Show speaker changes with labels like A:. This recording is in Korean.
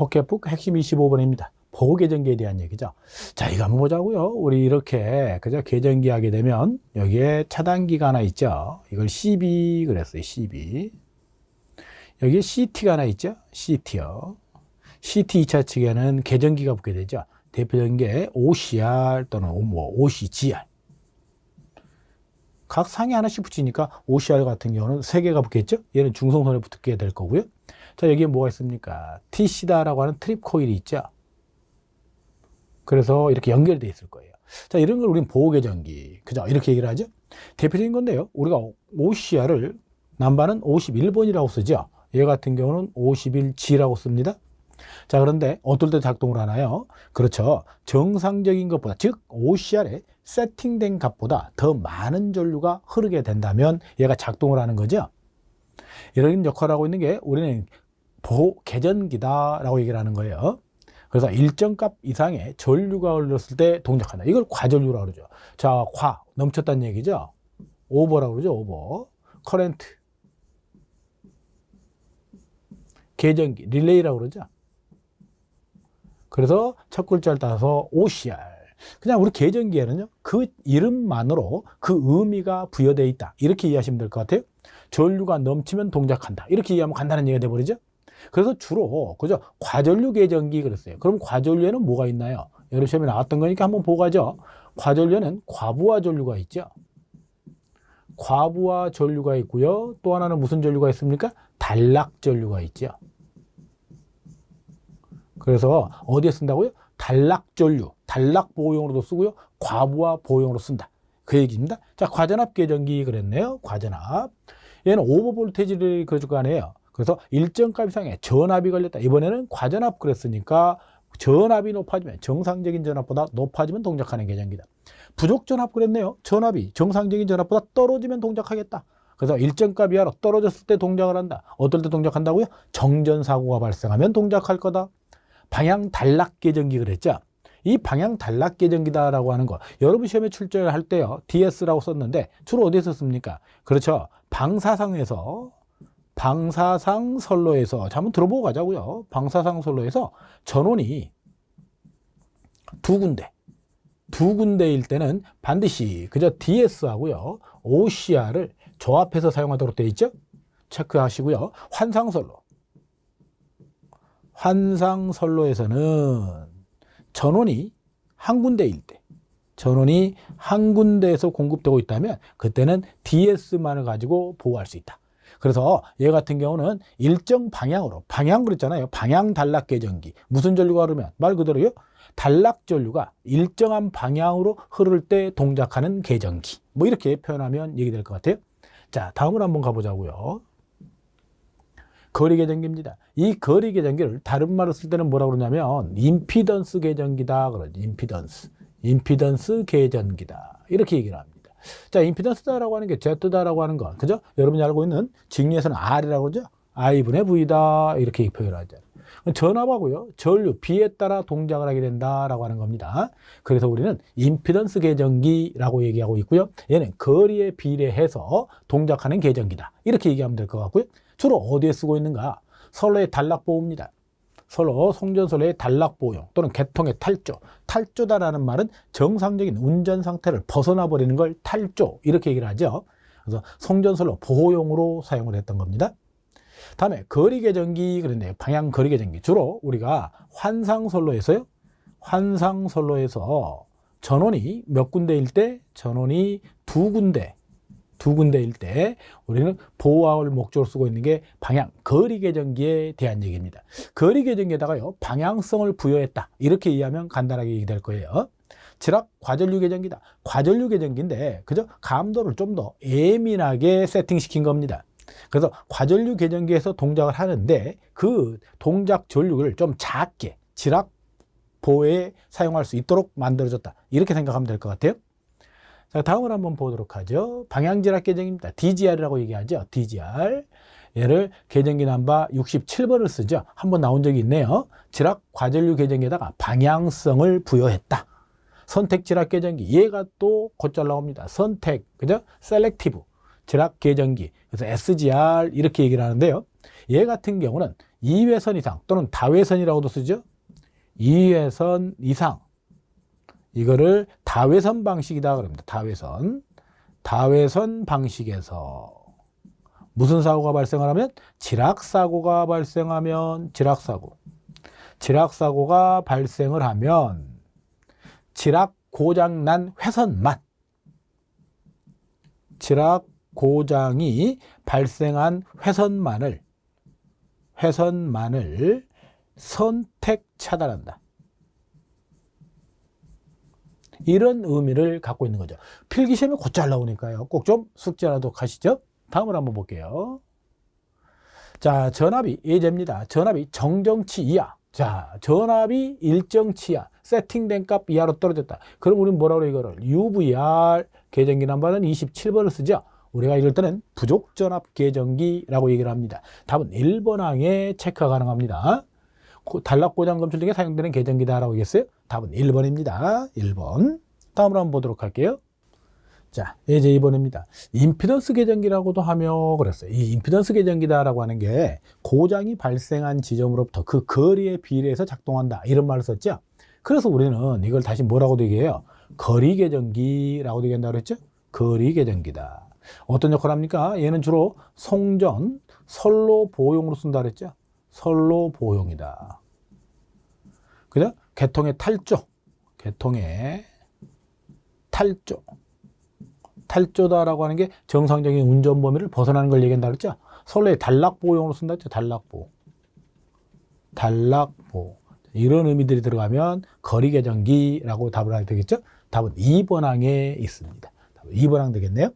A: 포켓북 핵심 25번입니다. 보호 계정기에 대한 얘기죠. 자, 이거 한번 보자고요. 우리 이렇게 그죠? 계정기 하게 되면 여기에 차단기가 하나 있죠. 이걸 CB 그랬어요. CB. 여기에 CT가 하나 있죠. CT요. CT 2차 측에는 계정기가 붙게 되죠. 대표적인 게 OCR 또는 OCGR. 각 상에 하나씩 붙이니까 OCR 같은 경우는 3개가 붙겠죠. 얘는 중성선에 붙게 될 거고요. 자, 여기에 뭐가 있습니까? TC다라고 하는 트립 코일이 있죠. 그래서 이렇게 연결되어 있을 거예요. 자, 이런 걸 우리는 보호 계정기, 그죠? 이렇게 얘기를 하죠. 대표적인 건데요. 우리가 OCR을 남바는 51번이라고 쓰죠. 얘 같은 경우는 51G라고 씁니다. 자, 그런데 어떨 때 작동을 하나요? 그렇죠. 정상적인 것보다, 즉 OCR에 세팅된 값보다 더 많은 전류가 흐르게 된다면 얘가 작동을 하는 거죠. 이런 역할을 하고 있는 게 우리는 보호 계전기다라고 얘기를 하는 거예요. 그래서 일정 값 이상의 전류가 흘렀을 때 동작한다. 이걸 과전류라고 그러죠. 자, 넘쳤다는 얘기죠. 오버라고 그러죠. 오버. 커렌트. 계전기, 릴레이라고 그러죠. 그래서 첫 글자를 따서 OCR. 그냥 우리 계전기에는요, 그 이름만으로 그 의미가 부여되어 있다. 이렇게 이해하시면 될 것 같아요. 전류가 넘치면 동작한다. 이렇게 이해하면 간단한 얘기가 돼버리죠. 그래서 주로, 그죠? 과전류 계전기 그랬어요. 그럼 과전류에는 뭐가 있나요? 여러 시험에 나왔던 거니까 한번 보고 가죠. 과전류에는 과부하 전류가 있죠. 과부하 전류가 있고요. 또 하나는 무슨 전류가 있습니까? 단락 전류가 있죠. 그래서 어디에 쓴다고요? 단락 전류, 단락 보호용으로도 쓰고요. 과부하 보호용으로 쓴다. 그 얘기입니다. 자, 과전압 계전기 그랬네요. 과전압. 얘는 오버 볼테이지를 그려줄 거 아니에요. 그래서 일정 값 이상의 전압이 걸렸다. 이번에는 과전압 그랬으니까 전압이 높아지면, 정상적인 전압보다 높아지면 동작하는 계전기다. 부족 전압 그랬네요. 전압이 정상적인 전압보다 떨어지면 동작하겠다. 그래서 일정 값 이하로 떨어졌을 때 동작을 한다. 어떨 때 동작한다고요? 정전사고가 발생하면 동작할 거다. 방향 단락 계전기 그랬죠. 이 방향 단락 계전기다라고 하는 거, 여러분 시험에 출제를 할 때요, DS라고 썼는데 주로 어디에 썼습니까? 그렇죠. 방사상 선로에서, 자, 한번 들어보고 가자고요. 방사상 선로에서 전원이 두 군데일 때는 반드시 그저 DS하고요, OCR을 조합해서 사용하도록 되어 있죠. 체크하시고요. 환상선로에서는 전원이 한 군데일 때, 전원이 한 군데에서 공급되고 있다면 그때는 DS만을 가지고 보호할 수 있다. 그래서 얘 같은 경우는 일정 방향으로, 방향 그랬잖아요. 방향 단락 계전기. 무슨 전류가 흐르면? 말 그대로요. 단락 전류가 일정한 방향으로 흐를 때 동작하는 계전기. 뭐 이렇게 표현하면 얘기될 것 같아요. 자, 다음으로 한번 가보자고요. 거리 계전기입니다. 이 거리 계전기를 다른 말로 쓸 때는 뭐라고 그러냐면 임피던스 계전기다 그러죠. 임피던스 계전기다. 이렇게 얘기를 합니다. 자, 임피던스다라고 하는 게 Z다라고 하는 거, 그죠? 여러분이 알고 있는 직리에서는 R이라고 그러죠? I분의 V다. 이렇게 표현하죠. 전압하고요, 전류, B에 따라 동작을 하게 된다라고 하는 겁니다. 그래서 우리는 임피던스 계전기라고 얘기하고 있고요. 얘는 거리에 비례해서 동작하는 계전기다. 이렇게 얘기하면 될 것 같고요. 주로 어디에 쓰고 있는가? 선로의 단락 보호입니다. 송전선로의 단락 보호용 또는 개통의 탈조. 탈조다라는 말은 정상적인 운전 상태를 벗어나 버리는 걸 탈조, 이렇게 얘기를 하죠. 그래서 송전선로 보호용으로 사용을 했던 겁니다. 다음에 거리 계전기 그랬네요. 방향 거리 계전기. 주로 우리가 환상선로에서 전원이 몇 군데일 때, 전원이 두 군데일 때 우리는 보호할 목적으로 쓰고 있는 게 방향 거리 계전기에 대한 얘기입니다. 거리 계전기에다가요, 방향성을 부여했다. 이렇게 이해하면 간단하게 얘기될 거예요. 지락 과전류 계전기다. 과전류 계전기인데 그죠? 감도를 좀 더 예민하게 세팅시킨 겁니다. 그래서 과전류 계전기에서 동작을 하는데 그 동작 전류를 좀 작게 지락 보호에 사용할 수 있도록 만들어졌다. 이렇게 생각하면 될 것 같아요. 자, 다음을 한번 보도록 하죠. 방향지락 계전기입니다. DGR이라고 얘기하죠. DGR. 얘를 계전기 넘버 67번을 쓰죠. 한번 나온 적이 있네요. 지락 과전류 계전기에다가 방향성을 부여했다. 선택 지락 계전기. 얘가 또 곧잘 나옵니다. 선택, 그죠? 셀렉티브 지락 계전기. 그래서 SGR 이렇게 얘기를 하는데요. 얘 같은 경우는 2회선 이상 또는 다회선이라고도 쓰죠. 2회선 이상. 이거를 다회선 방식이다 그럽니다. 다회선. 다회선 방식에서 무슨 사고가 발생을 하면? 지락사고가 발생하면 지락사고. 지락사고가 발생을 하면 지락 고장난 회선만, 지락 고장이 발생한 회선만을 선택 차단한다. 이런 의미를 갖고 있는 거죠. 필기시험에 곧잘 나오니까요. 꼭 좀 숙제라도 가시죠. 다음을 한번 볼게요. 자, 전압이 예제입니다. 전압이 정정치 이하. 자, 전압이 일정치 이하, 세팅된 값 이하로 떨어졌다. 그럼 우리는 뭐라고 그래? 이거를 UVR 계정기 넘버는 27번을 쓰죠. 우리가 이럴 때는 부족전압 계정기라고 얘기를 합니다. 답은 1번 항에 체크가 가능합니다. 단락고장 검출 등에 사용되는 계정기다라고 얘기했어요. 답은 1번입니다. 1번. 다음으로 한번 보도록 할게요. 자, 예제 2번입니다. 임피던스 계정기라고도 하며 그랬어요. 이 임피던스 계정기다라고 하는 게 고장이 발생한 지점으로부터 그 거리에 비례해서 작동한다. 이런 말을 썼죠. 그래서 우리는 이걸 다시 뭐라고도 얘기해요? 거리 계정기라고도 얘기한다고 그랬죠? 거리 계정기다. 어떤 역할을 합니까? 얘는 주로 송전, 선로 보용으로 쓴다 그랬죠? 선로 보용이다. 그죠? 계통의 탈조. 계통의 탈조. 탈조다라고 하는 게 정상적인 운전 범위를 벗어나는 걸 얘기한다 그랬죠? 선로의 단락보용으로 쓴다 했죠? 단락보. 단락보. 이런 의미들이 들어가면 거리계정기라고 답을 하게 되겠죠? 답은 2번 항에 있습니다. 2번 항 되겠네요.